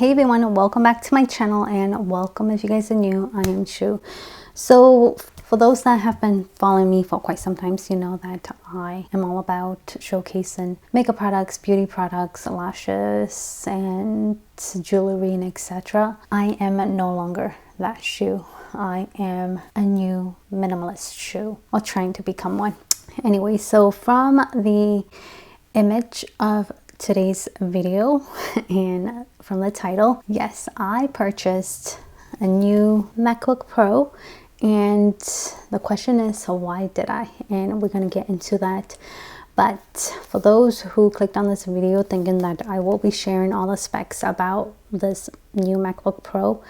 Hey everyone, welcome back to my channel, and welcome if you guys are new. I am Shu. So for those that have been following me for quite some time, you know that I am all about showcasing makeup products, beauty products, lashes, and jewelry, and etc. I am no longer that Shu. I am a new minimalist Shu, or trying to become one. Anyway, so from the image of today's video and from the title, yes, I purchased a new MacBook Pro, and the question is, so why did I? And we're gonna get into that. But for those who clicked on this video thinking that I will be sharing all the specs about this new MacBook Pro,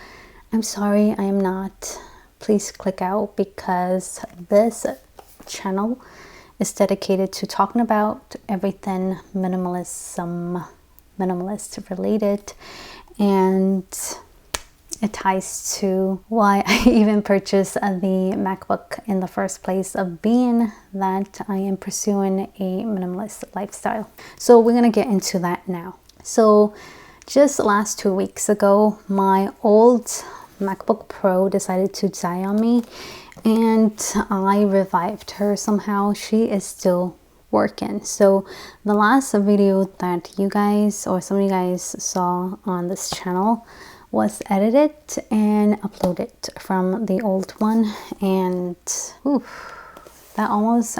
I'm sorry, I am not. Please click out, because this channel is dedicated to talking about everything minimalist related, and it ties to why I even purchased the MacBook in the first place, of being that I am pursuing a minimalist lifestyle. So we're gonna get into that now. So just last 2 weeks ago, my old MacBook Pro decided to die on me, and I revived her somehow. She is still working. So the last video that you guys, or some of you guys, saw on this channel was edited and uploaded from the old one, and that almost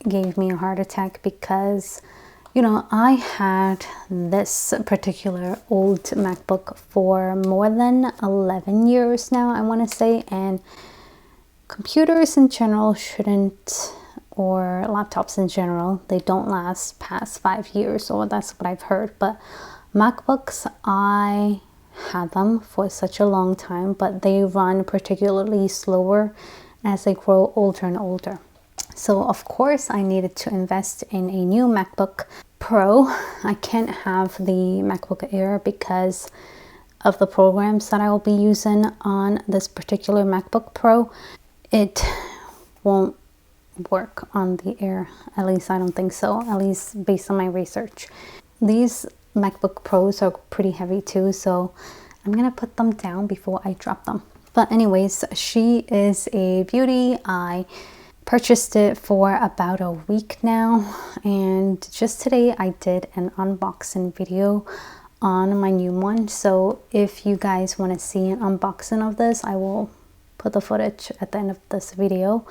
gave me a heart attack, because you know, I had this particular old MacBook for more than 11 years now, I want to say, and computers in general shouldn't, or laptops in general, they don't last past 5 years, or that's what I've heard. But MacBooks, I had them for such a long time, but they run particularly slower as they grow older and older. So of course I needed to invest in a new MacBook Pro. I can't have the MacBook Air because of the programs that I will be using on this particular MacBook Pro. It won't work on the Air, at least I don't think so, at least based on my research. These MacBook Pros are pretty heavy too, so I'm gonna put them down before I drop them. But anyways, she is a beauty. I purchased it for about a week now, and just today I did an unboxing video on my new one. So if you guys want to see an unboxing of this, I will put the footage at the end of this video.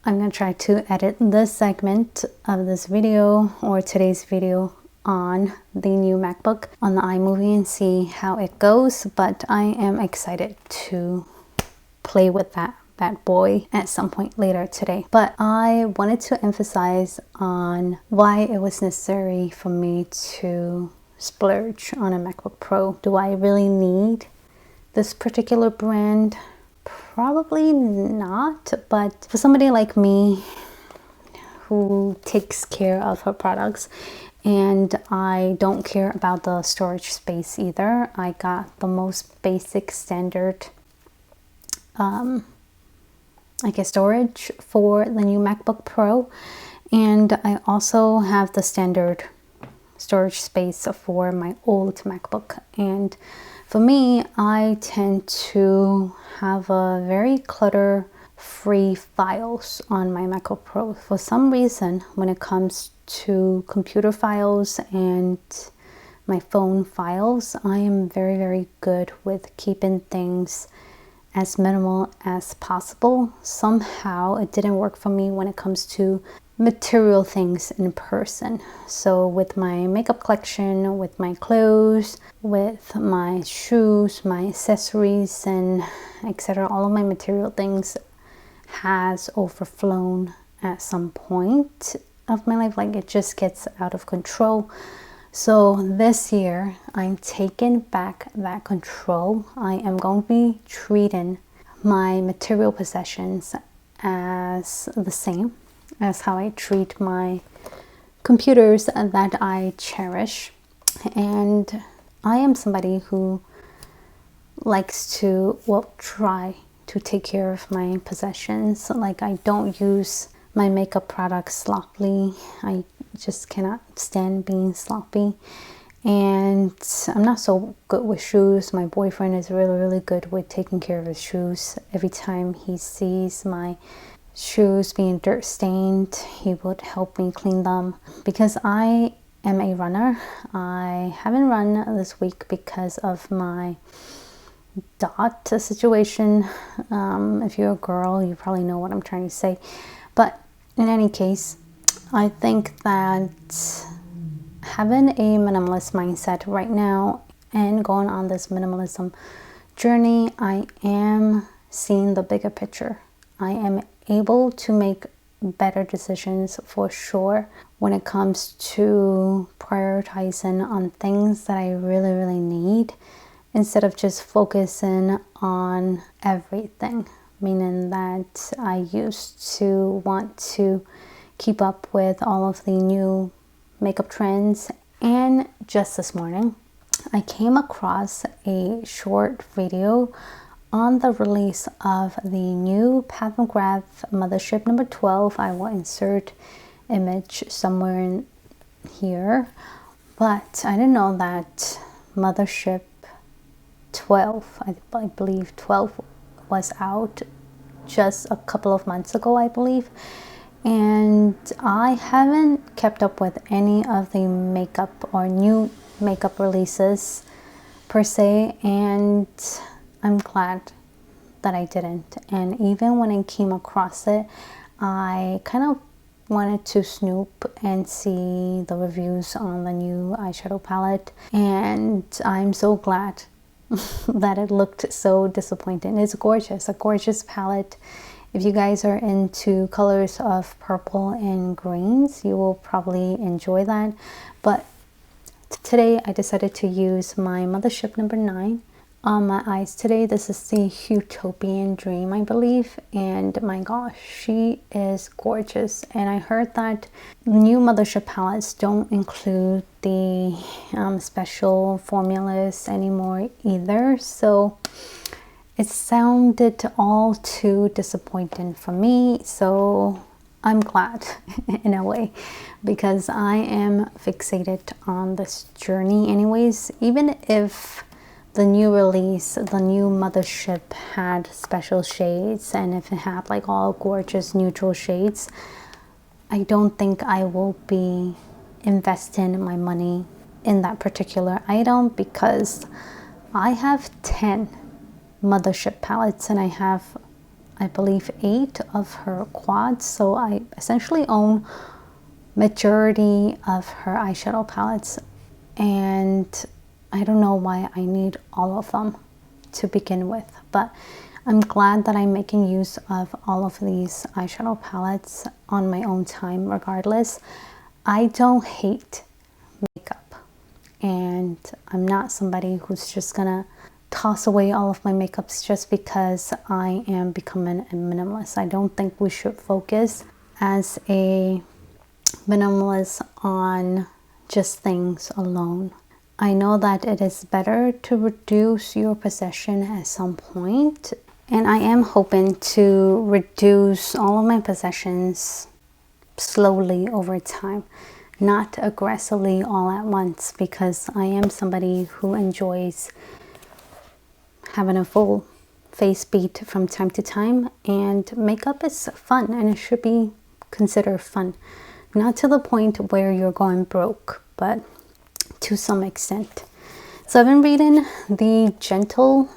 I'm going to try to edit this segment of this video, or today's video, on the new MacBook on the iMovie and see how it goes. But I am excited to play with that boy at some point later today. But I wanted to emphasize on why it was necessary for me to splurge on a MacBook Pro. Do I really need this particular brand? Probably not, but for somebody like me who takes care of her products, and I don't care about the storage space either, I got the most basic standard I guess storage for the new MacBook Pro, and I also have the standard storage space for my old MacBook. And for me, I tend to have a very clutter-free files on my MacBook Pro. For some reason, when it comes to computer files and my phone files, I am very, very good with keeping things as minimal as possible. Somehow it didn't work for me when it comes to material things in person. So with my makeup collection, with my clothes, with my shoes, my accessories, and etc., all of my material things has overflown at some point of my life. Like, it just gets out of control. So this year, I'm taking back that control. I am going to be treating my material possessions as the same as how I treat my computers that I cherish. And I am somebody who likes to, well, try to take care of my possessions. Like, I don't use my makeup products sloppily. I just cannot stand being sloppy. And I'm not so good with shoes. My boyfriend is really good with taking care of his shoes. Every time he sees my shoes being dirt stained, he would help me clean them. Because I am a runner, I haven't run this week because of my dot situation. If you're a girl, you probably know what I'm trying to say. But in any case, I think that having a minimalist mindset right now and going on this minimalism journey, I am seeing the bigger picture. I am able to make better decisions for sure when it comes to prioritizing on things that I really need, instead of just focusing on everything. Meaning that I used to want to keep up with all of the new makeup trends, and just this morning I came across a short video on the release of the new Pathograph Mothership number 12. I will insert image somewhere in here, but I didn't know that Mothership 12, I believe 12 was out just a couple of months ago, I believe. And I haven't kept up with any of the makeup or new makeup releases per se, and I'm glad that I didn't. And even when I came across it, I kind of wanted to snoop and see the reviews on the new eyeshadow palette, and I'm so glad that it looked so disappointing. It's gorgeous, a gorgeous palette. If you guys are into colors of purple and greens, you will probably enjoy that. But today I decided to use my Mothership number 9 on my eyes today. This is the Utopian Dream, I believe, and my gosh, she is gorgeous. And I heard that new Mothership palettes don't include the special formulas anymore either, so it sounded all too disappointing for me. So I'm glad in a way, because I am fixated on this journey anyways. Even if the new release, the new Mothership had special shades, and if it had like all gorgeous neutral shades, I don't think I will be investing my money in that particular item, because I have 10 Mothership palettes and I have, I believe, 8 of her quads. So I essentially own majority of her eyeshadow palettes, and I don't know why I need all of them to begin with. But I'm glad that I'm making use of all of these eyeshadow palettes on my own time regardless. I don't hate makeup, and I'm not somebody who's just gonna toss away all of my makeups just because I am becoming a minimalist. I don't think we should focus as a minimalist on just things alone. I know that it is better to reduce your possession at some point, and I am hoping to reduce all of my possessions slowly over time, not aggressively all at once, because I am somebody who enjoys having a full face beat from time to time, and makeup is fun and it should be considered fun. Not to the point where you're going broke, but to some extent. So I've been reading The Gentle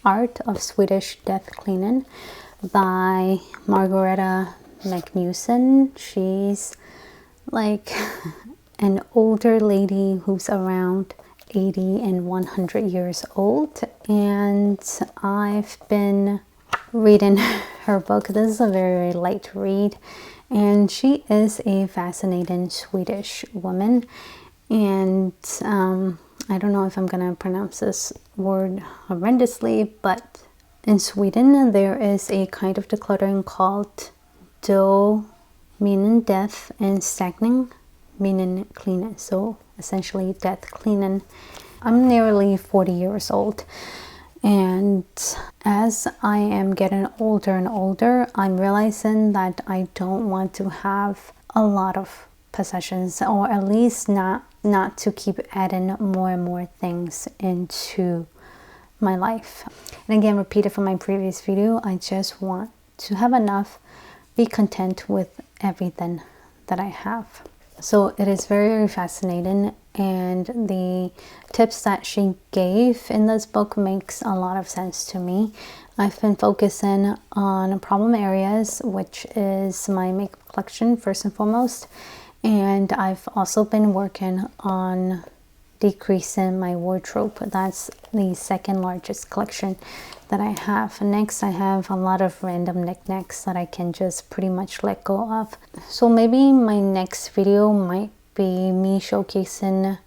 Art of Swedish Death Cleaning by Margareta Magnusson. She's like an older lady who's around 80 and 100 years old, and I've been reading her book. This is a very light read, and she is a fascinating Swedish woman. And I don't know if I'm gonna pronounce this word horrendously, but in Sweden there is a kind of decluttering called do, meaning death, and stagning, meaning cleaning. So essentially death cleaning. I'm nearly 40 years old, and as I am getting older and older, I'm realizing that I don't want to have a lot of possessions, or at least not not to keep adding more and more things into my life. And again, repeated from my previous video, I just want to have enough, be content with everything that I have. So it is very, very fascinating, and the tips that she gave in this book makes a lot of sense to me. I've been focusing on problem areas, which is my makeup collection first and foremost, and I've also been working on decreasing my wardrobe. That's the second largest collection that I have. Next, I have a lot of random knickknacks that I can just pretty much let go of. So maybe my next video might be me showcasing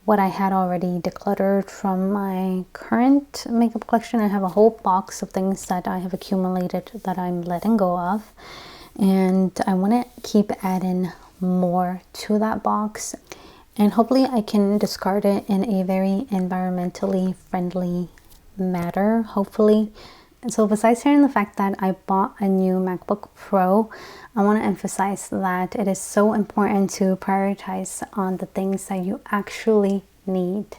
what I had already decluttered from my current makeup collection. I have a whole box of things that I have accumulated that I'm letting go of, and I want to keep adding more to that box, and hopefully I can discard it in a very environmentally friendly manner, hopefully. And so besides hearing the fact that I bought a new MacBook Pro, I want to emphasize that it is so important to prioritize on the things that you actually need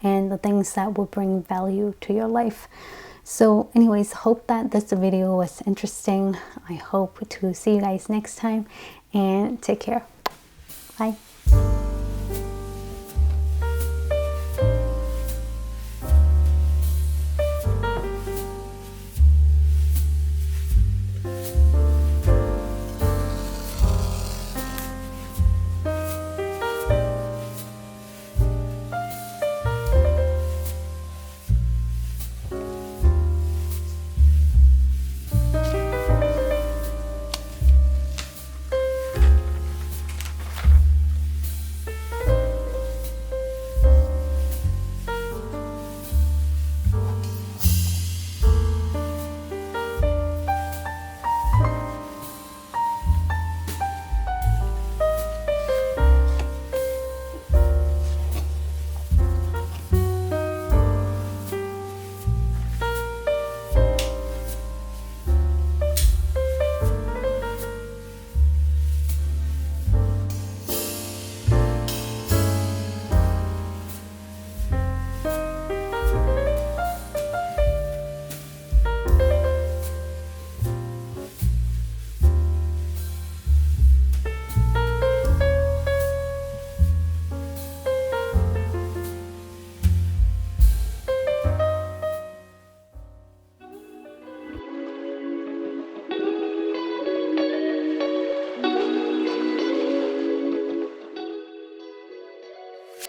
and the things that will bring value to your life. So anyways, hope that this video was interesting. I hope to see you guys next time, and take care. Bye.